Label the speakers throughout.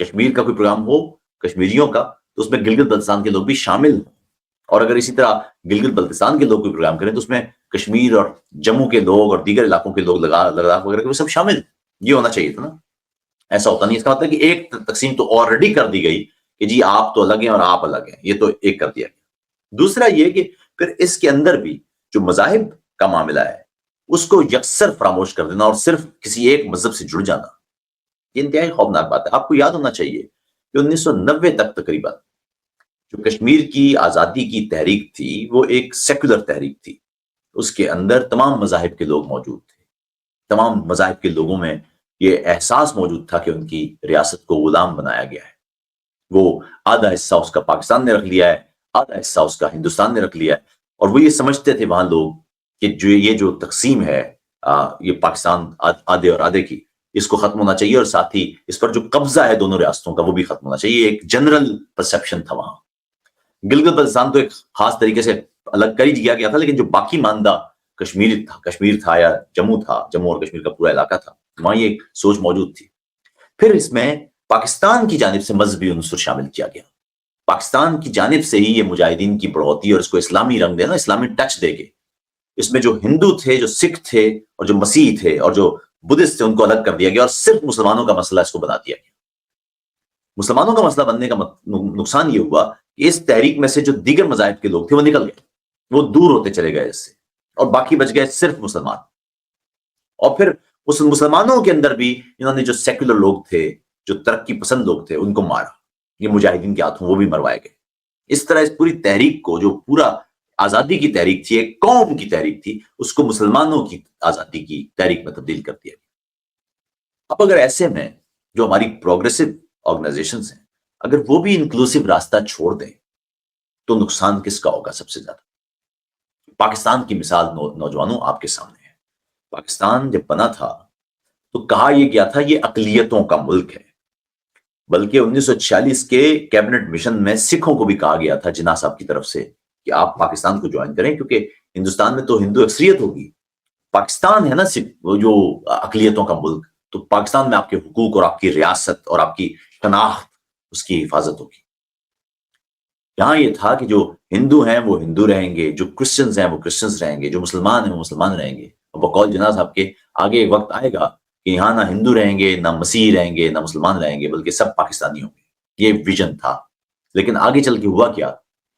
Speaker 1: کشمیر کا کوئی پروگرام ہو کشمیریوں کا تو اس میں گلگت بلتستان کے لوگ بھی شامل ہوں، اور اگر اسی طرح گلگت بلتستان کے لوگ کوئی پروگرام کریں تو اس میں کشمیر اور جموں کے لوگ اور دیگر علاقوں کے لوگ لداخ وغیرہ کے سب شامل، یہ ہونا چاہیے تھا نا. ایسا ہوتا نہیں. اس کا مطلب کہ ایک تقسیم تو آلریڈی کر دی گئی کہ جی آپ تو الگ ہیں اور آپ الگ ہیں، یہ تو ایک کر دیا گیا. دوسرا یہ کہ پھر اس کے اندر بھی جو مذاہب کا معاملہ ہے اس کو یکسر فراموش کر دینا اور صرف کسی ایک مذہب سے جڑ جانا، یہ انتہائی خوفناک بات ہے. آپ کو یاد ہونا چاہیے کہ 1990 تک تقریباً جو کشمیر کی آزادی کی تحریک تھی وہ ایک سیکولر تحریک تھی. اس کے اندر تمام مذاہب کے لوگ موجود تھے. تمام مذاہب کے لوگوں میں یہ احساس موجود تھا کہ ان کی ریاست کو غلام بنایا گیا ہے. وہ آدھا حصہ اس کا پاکستان نے رکھ لیا ہے، آدھا حصہ اس کا ہندوستان نے رکھ لیا ہے، اور وہ یہ سمجھتے تھے وہاں لوگ کہ یہ جو تقسیم ہے یہ پاکستان آدھے اور آدھے کی، اس کو ختم ہونا چاہیے، اور ساتھ ہی اس پر جو قبضہ ہے دونوں ریاستوں کا وہ بھی ختم ہونا چاہیے. ایک جنرل پرسپشن تھا وہاں. گلگت بلتستان تو ایک خاص طریقے سے الگ کر ہی دیا گیا تھا، لیکن جو باقی ماندہ کشمیر تھا یا جموں تھا، جموں اور کشمیر کا پورا علاقہ تھا، وہاں یہ ایک سوچ موجود تھی. پھر اس میں پاکستان کی جانب سے مذہبی عنصر شامل کیا گیا. پاکستان کی جانب سے ہی یہ مجاہدین کی بڑھوتی اور اس کو اسلامی رنگ دینا، اسلامی ٹچ دے کے اس میں جو ہندو تھے، جو سکھ تھے اور جو مسیح تھے اور جو بدھسٹ تھے ان کو الگ کر دیا گیا، اور صرف مسلمانوں کا مسئلہ اس کو بنا دیا گیا. مسلمانوں کا مسئلہ بننے کا نقصان یہ ہوا کہ اس تحریک میں سے جو دیگر مذاہب کے لوگ تھے وہ نکل گئے، وہ دور ہوتے چلے گئے اس سے، اور باقی بچ گئے صرف مسلمان. اور پھر اس مسلمانوں کے اندر بھی انہوں نے جو سیکولر لوگ تھے، جو ترقی پسند لوگ تھے، ان کو مارا. یہ مجاہدین کے ہاتھوں وہ بھی مروائے گئے. اس طرح اس پوری تحریک کو، جو پورا آزادی کی تحریک تھی، ایک قوم کی تحریک تھی، اس کو مسلمانوں کی آزادی کی تحریک میں تبدیل کر دیا گیا. اب اگر ایسے میں جو ہماری پروگریسو آرگنائزیشنز ہیں اگر وہ بھی انکلوسیو راستہ چھوڑ دیں تو نقصان کس کا ہوگا سب سے زیادہ؟ پاکستان کی مثال نوجوانوں آپ کے سامنے ہے. پاکستان جب بنا تھا تو کہا یہ گیا تھا یہ اقلیتوں کا ملک ہے، بلکہ 1946 کے کیبنٹ مشن میں سکھوں کو بھی کہا گیا تھا جناح صاحب کی طرف سے کہ آپ پاکستان کو جوائن کریں، کیونکہ ہندوستان میں تو ہندو اکثریت ہوگی، پاکستان ہے نا وہ جو اقلیتوں کا ملک، تو پاکستان میں آپ کے حقوق اور آپ کی ریاست اور آپ کی شناخت اس کی حفاظت ہوگی. یہاں یہ تھا کہ جو ہندو ہیں وہ ہندو رہیں گے، جو کرسچنز ہیں وہ کرسچنز رہیں گے، جو مسلمان ہیں وہ مسلمان رہیں گے. اور بقول جناح صاحب کے آگے ایک وقت آئے گا کہ یہاں نہ ہندو رہیں گے، نہ مسیح رہیں گے، نہ مسلمان رہیں گے، بلکہ سب پاکستانی ہوں گے. یہ ویژن تھا. لیکن آگے چل کے ہوا کیا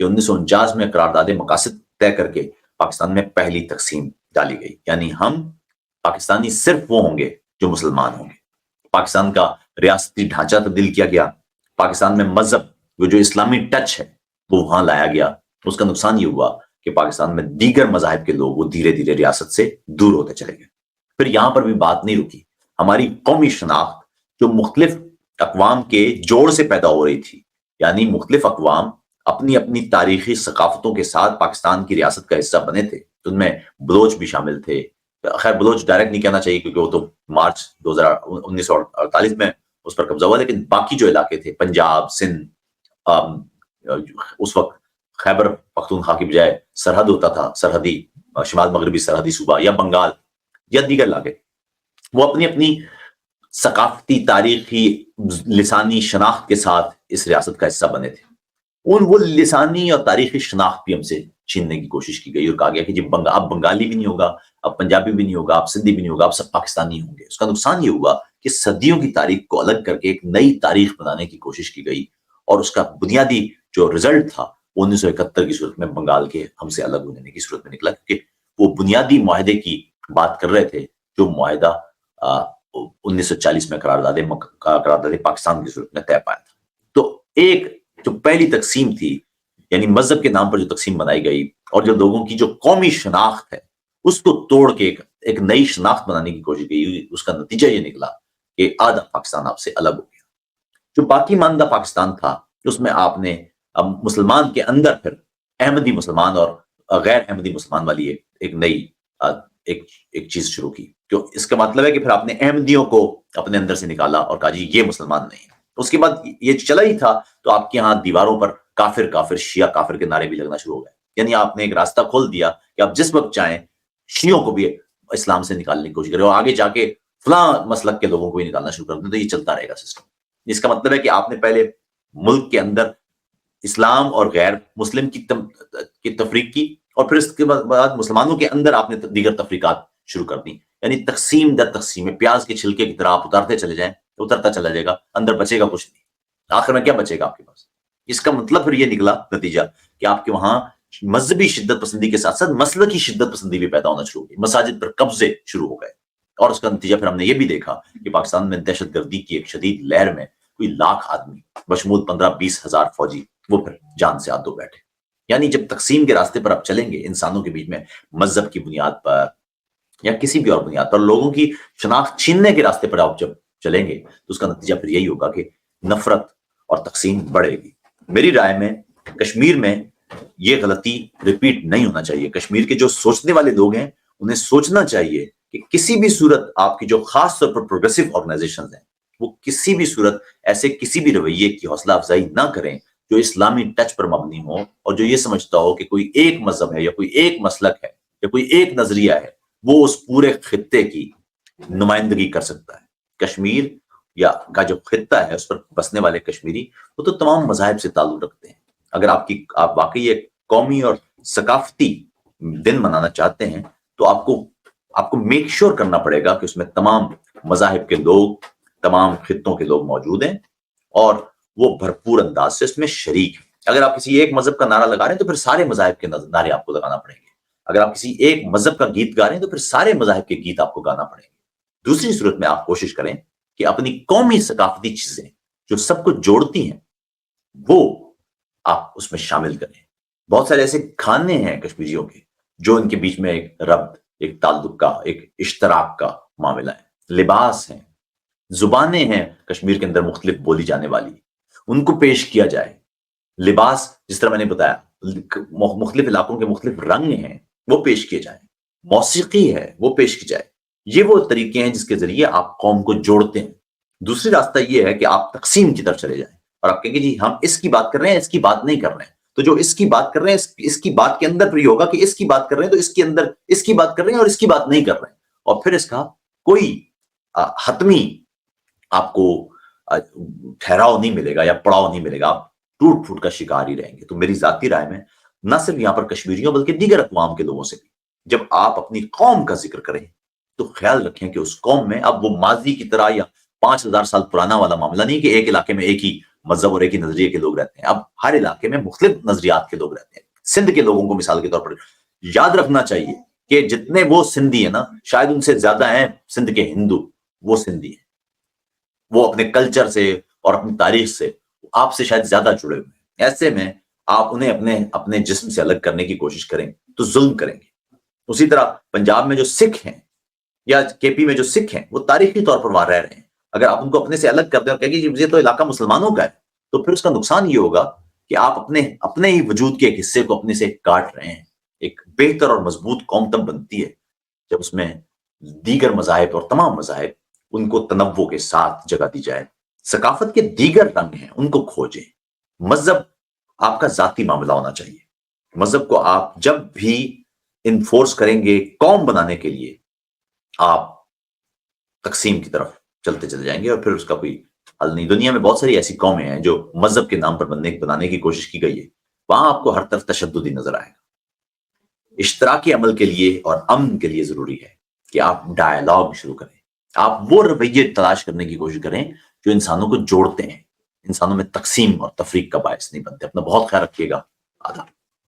Speaker 1: کہ 1949 میں قرارداد مقاصد طے کر کے پاکستان میں پہلی تقسیم ڈالی گئی. یعنی ہم پاکستانی صرف وہ ہوں گے جو مسلمان ہوں گے. پاکستان کا ریاستی ڈھانچہ تبدیل کیا گیا. پاکستان میں مذہب وہ جو اسلامی ٹچ ہے وہ وہاں لایا گیا. اس کا نقصان یہ ہوا کہ پاکستان میں دیگر مذاہب کے لوگ وہ دھیرے دھیرے ریاست سے دور ہوتے چلے گئے. پھر یہاں پر بھی بات نہیں رکی. ہماری قومی شناخت جو مختلف اقوام کے جوڑ سے پیدا ہو رہی تھی، یعنی مختلف اقوام اپنی اپنی تاریخی ثقافتوں کے ساتھ پاکستان کی ریاست کا حصہ بنے تھے. ان میں بلوچ بھی شامل تھے. خیر بلوچ ڈائریکٹ نہیں کہنا چاہیے کیونکہ وہ تو مارچ 1948 میں اس پر قبضہ ہوا، لیکن باقی جو علاقے تھے پنجاب، سندھ، اس وقت خیبر پختونخوا کی بجائے سرحد ہوتا تھا، سرحدی شمال مغربی سرحدی صوبہ، یا بنگال یا دیگر علاقے، وہ اپنی اپنی ثقافتی، تاریخی، لسانی شناخت کے ساتھ اس ریاست کا حصہ بنے تھے. وہ لسانی اور تاریخی شناخت بھی ہم سے چھیننے کی کوشش کی گئی اور کہا گیا کہ جی اب بنگالی بھی نہیں ہوگا، اب پنجابی بھی نہیں ہوگا، اب سندھی بھی نہیں ہوگا، اب سب پاکستانی ہوں گے. اس کا نقصان یہ ہوا کہ صدیوں کی تاریخ کو الگ کر کے ایک نئی تاریخ بنانے کی کوشش کی گئی، اور اس کا بنیادی جو رزلٹ تھا 1971 کی صورت میں بنگال کے ہم سے الگ ہونے کی صورت میں نکلا، کیونکہ وہ بنیادی معاہدے کی بات کر رہے تھے جو معاہدہ 1940 میں قرارداد پاکستان کی صورت میں طے پایا تھا. تو ایک جو پہلی تقسیم تھی، یعنی مذہب کے نام پر جو تقسیم بنائی گئی اور جو لوگوں کی جو قومی شناخت ہے اس کو توڑ کے ایک نئی شناخت بنانے کی کوشش کی، اس کا نتیجہ یہ نکلا کہ آدھا پاکستان آپ سے الگ ہو گیا. جو باقی ماندہ پاکستان تھا اس میں آپ نے اب مسلمان کے اندر پھر احمدی مسلمان اور غیر احمدی مسلمان والی ایک نئی ایک چیز شروع کی. جو اس کا مطلب ہے کہ پھر آپ نے احمدیوں کو اپنے اندر سے نکالا اور کہا جی یہ مسلمان نہیں ہے. اس کے بعد یہ چلا ہی تھا تو آپ کے ہاں دیواروں پر کافر کافر، شیعہ کافر کے نعرے بھی لگنا شروع ہو گئے. یعنی آپ نے ایک راستہ کھول دیا کہ آپ جس وقت چاہیں شیعوں کو بھی اسلام سے نکالنے کی کوشش کریں اور آگے جا کے فلاں مسلک کے لوگوں کو بھی نکالنا شروع کر دیں. تو یہ چلتا رہے گا سسٹم. اس کا مطلب ہے کہ آپ نے پہلے ملک کے اندر اسلام اور غیر مسلم کی تفریق کی، اور پھر اس کے بعد مسلمانوں کے اندر آپ نے دیگر تفریقات شروع کر دی، یعنی تقسیم در تقسیم، پیاز کے چھلکے کی طرح آپ اتارتے چلے جائیں، اترتا چلا جائے گا، اندر بچے گا کچھ نہیں، آخر میں کیا بچے گا آپ کے پاس؟ اس کا مطلب پھر یہ نکلا نتیجہ کہ آپ کے وہاں مذہبی شدت پسندی کے ساتھ ساتھ مسلکی شدت پسندی بھی پیدا ہونا شروع ہو گئی، مساجد پر قبضے شروع ہو گئے، اور اس کا نتیجہ پھر ہم نے یہ بھی دیکھا کہ پاکستان میں دہشت گردی کی ایک شدید لہر میں کوئی لاکھ آدمی بشمول 15-20 ہزار فوجی وہ پھر جان سے ہاتھ دھو بیٹھے۔ یعنی جب تقسیم کے راستے پر آپ چلیں گے انسانوں کے بیچ میں، مذہب کی بنیاد پر یا کسی بھی اور بنیاد پر لوگوں کی شناخت چھیننے کے راستے پر آپ جب چلیں گے تو اس کا نتیجہ پھر یہی ہوگا کہ نفرت اور تقسیم بڑھے گی۔ میری رائے میں کشمیر میں یہ غلطی ریپیٹ نہیں ہونا چاہیے۔ کشمیر کے جو سوچنے والے لوگ ہیں انہیں سوچنا چاہیے کہ کسی بھی صورت آپ کی جو خاص طور پر پروگریسو آرگنائزیشنز ہیں وہ کسی بھی صورت ایسے کسی بھی رویے کی حوصلہ افزائی نہ کریں جو اسلامی ٹچ پر مبنی ہو اور جو یہ سمجھتا ہو کہ کوئی ایک مذہب ہے یا کوئی ایک مسلک ہے یا کوئی ایک نظریہ ہے وہ اس پورے خطے کی نمائندگی کر سکتا ہے۔ کشمیر یا کا جو خطہ ہے اس پر بسنے والے کشمیری وہ تو تمام مذاہب سے تعلق رکھتے ہیں۔ اگر آپ واقعی ایک قومی اور ثقافتی دن منانا چاہتے ہیں تو آپ کو میک شور کرنا پڑے گا کہ اس میں تمام مذاہب کے لوگ، تمام خطوں کے لوگ موجود ہیں اور وہ بھرپور انداز سے اس میں شریک ہیں۔ اگر آپ کسی ایک مذہب کا نعرہ لگا رہے ہیں تو پھر سارے مذاہب کے نعرے آپ کو لگانا پڑیں گے۔ اگر آپ کسی ایک مذہب کا گیت گا رہے ہیں تو پھر سارے مذاہب کے گیت آپ کو گانا پڑیں گے۔ دوسری صورت میں آپ کوشش کریں کہ اپنی قومی ثقافتی چیزیں جو سب کو جوڑتی ہیں وہ آپ اس میں شامل کریں۔ بہت سارے ایسے کھانے ہیں کشمیریوں کے جو ان کے بیچ میں ایک ربط، ایک تعلق کا، ایک اشتراک کا معاملہ ہے۔ لباس ہیں، زبانیں ہیں کشمیر کے اندر مختلف بولی جانے والی، ان کو پیش کیا جائے۔ لباس جس طرح میں نے بتایا مختلف علاقوں کے مختلف رنگ ہیں وہ پیش کیے جائیں، موسیقی ہے وہ پیش کی جائے۔ یہ وہ طریقے ہیں جس کے ذریعے آپ قوم کو جوڑتے ہیں۔ دوسری راستہ یہ ہے کہ آپ تقسیم کی طرف چلے جائیں اور آپ کہیں گے جی ہم اس کی بات کر رہے ہیں، اس کی بات نہیں کر رہے ہیں، تو جو اس کی بات کر رہے ہیں اس کی بات کے اندر پھر یہ ہوگا کہ اس کی بات کر رہے ہیں تو اس کے اندر اس کی بات کر رہے ہیں اور اس کی بات نہیں کر رہے ہیں، اور پھر اس کا کوئی حتمی آپ کو ٹھہراؤ نہیں ملے گا یا پڑاؤ نہیں ملے گا، آپ ٹوٹ پھوٹ کا شکار ہی رہیں گے۔ تو میری ذاتی رائے میں نہ صرف یہاں پر کشمیریوں بلکہ دیگر اقوام کے لوگوں سے بھی جب آپ اپنی قوم کا ذکر کریں تو خیال رکھیں کہ اس قوم میں اب وہ ماضی کی طرح یا 5000 سال پرانا والا معاملہ نہیں کہ ایک علاقے میں ایک ہی مذہب اور ایک ہی نظریے کے لوگ رہتے ہیں۔ اب ہر علاقے میں مختلف نظریات کے لوگ رہتے ہیں۔ سندھ کے لوگوں کو مثال کے طور پر یاد رکھنا چاہیے کہ جتنے وہ سندھی ہیں نا شاید ان سے زیادہ ہیں سندھ کے ہندو، وہ سندھی ہیں، وہ اپنے کلچر سے اور اپنی تاریخ سے آپ سے شاید زیادہ جڑے ہوئے ہیں۔ ایسے میں آپ انہیں اپنے جسم سے الگ کرنے کی کوشش کریں تو ظلم کریں گے۔ اسی طرح پنجاب میں جو سکھ ہیں یا کے پی میں جو سکھ ہیں وہ تاریخی طور پر وہاں رہ رہے ہیں، اگر آپ ان کو اپنے سے الگ کر دیں اور کہیں گے یہ تو علاقہ مسلمانوں کا ہے تو پھر اس کا نقصان یہ ہوگا کہ آپ اپنے ہی وجود کے ایک حصے کو اپنے سے کاٹ رہے ہیں۔ ایک بہتر اور مضبوط قوم تب بنتی ہے جب اس میں دیگر مذاہب اور تمام مذاہب ان کو تنوع کے ساتھ جگہ دی جائے۔ ثقافت کے دیگر رنگ ہیں ان کو کھوجیں۔ مذہب آپ کا ذاتی معاملہ ہونا چاہیے۔ مذہب کو آپ جب بھی انفورس کریں گے قوم بنانے کے لیے آپ تقسیم کی طرف چلتے چلے جائیں گے اور پھر اس کا کوئی حل نہیں۔ دنیا میں بہت ساری ایسی قومیں ہیں جو مذہب کے نام پر بنانے کی کوشش کی گئی ہے، وہاں آپ کو ہر طرف تشدد ہی نظر آئے گا۔ اشتراکی عمل کے لیے اور امن کے لیے ضروری ہے کہ آپ ڈائیلاگ شروع کریں، آپ وہ رویے تلاش کرنے کی کوشش کریں جو انسانوں کو جوڑتے ہیں، انسانوں میں تقسیم اور تفریق کا باعث نہیں بنتے۔ اپنا بہت خیال رکھیے گا۔ آداب۔